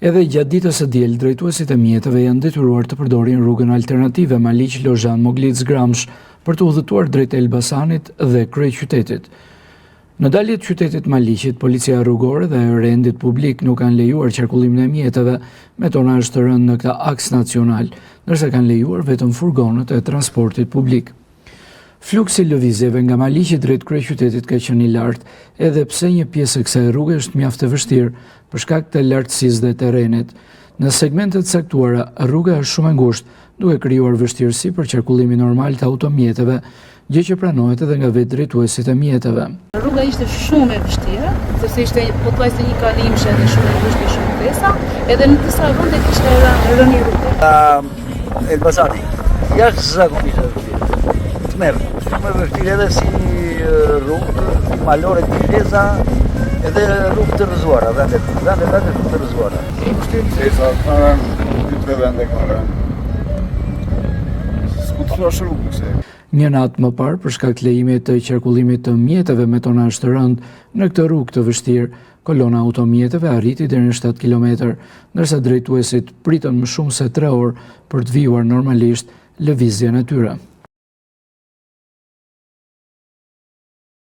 Edhe gjatë ditës së diel, drejtuesit e mjeteve janë detyruar të përdorin rrugën alternative Maliq-Lozhan-Moglic-Gramsh për të udhëtuar drejt Elbasanit dhe kryeqytetit. Në daljet qytetit Maliqit, policia rrugore dhe rendit publik nuk kanë lejuar qarkullimin e mjeteve me tonazh të rënd në këtë aks nacional, ndërsa kanë lejuar vetëm furgonët e transportit publik. Fluksi lëvizjeve nga Maliqi drejt kryeqytetit ka qenë i lartë, edhe pse një pjesë e kësaj rruge është mjaft e vështirë për shkak të lartësisë dhe terrenit. Në segmentet caktuara, rruga është shumë e ngushtë, duke krijuar vështirësi për qarkullimin normal të automjeteve, gjë që pranohet edhe nga vetë drejtuesit e mjeteve. Rruga ishte shumë e vështirë, sepse ishte pothuajse një kalimshe dhe shumë e ngushtë, shumë pesa, edhe në disa vende kishte rënë rruga. Elbasani, jashtë zakonisht e vështirë. Shumë e vështirë edhe si rrugë malore të Leza, edhe rrugë të rrëzuara, vende të rrëzuara. Leza, dy vende kanë rënë. S'ku të thua rrugë këse. Një natë më parë, për shkak të lejimit të qarkullimit të mjeteve me tonazh të rënd në këtë rrugë të vështirë, kolona automjeteve arriti deri në 7 km, ndërsa drejtuesit pritën më shumë se 3 orë për të vijuar normalisht lëvizjen e tyre.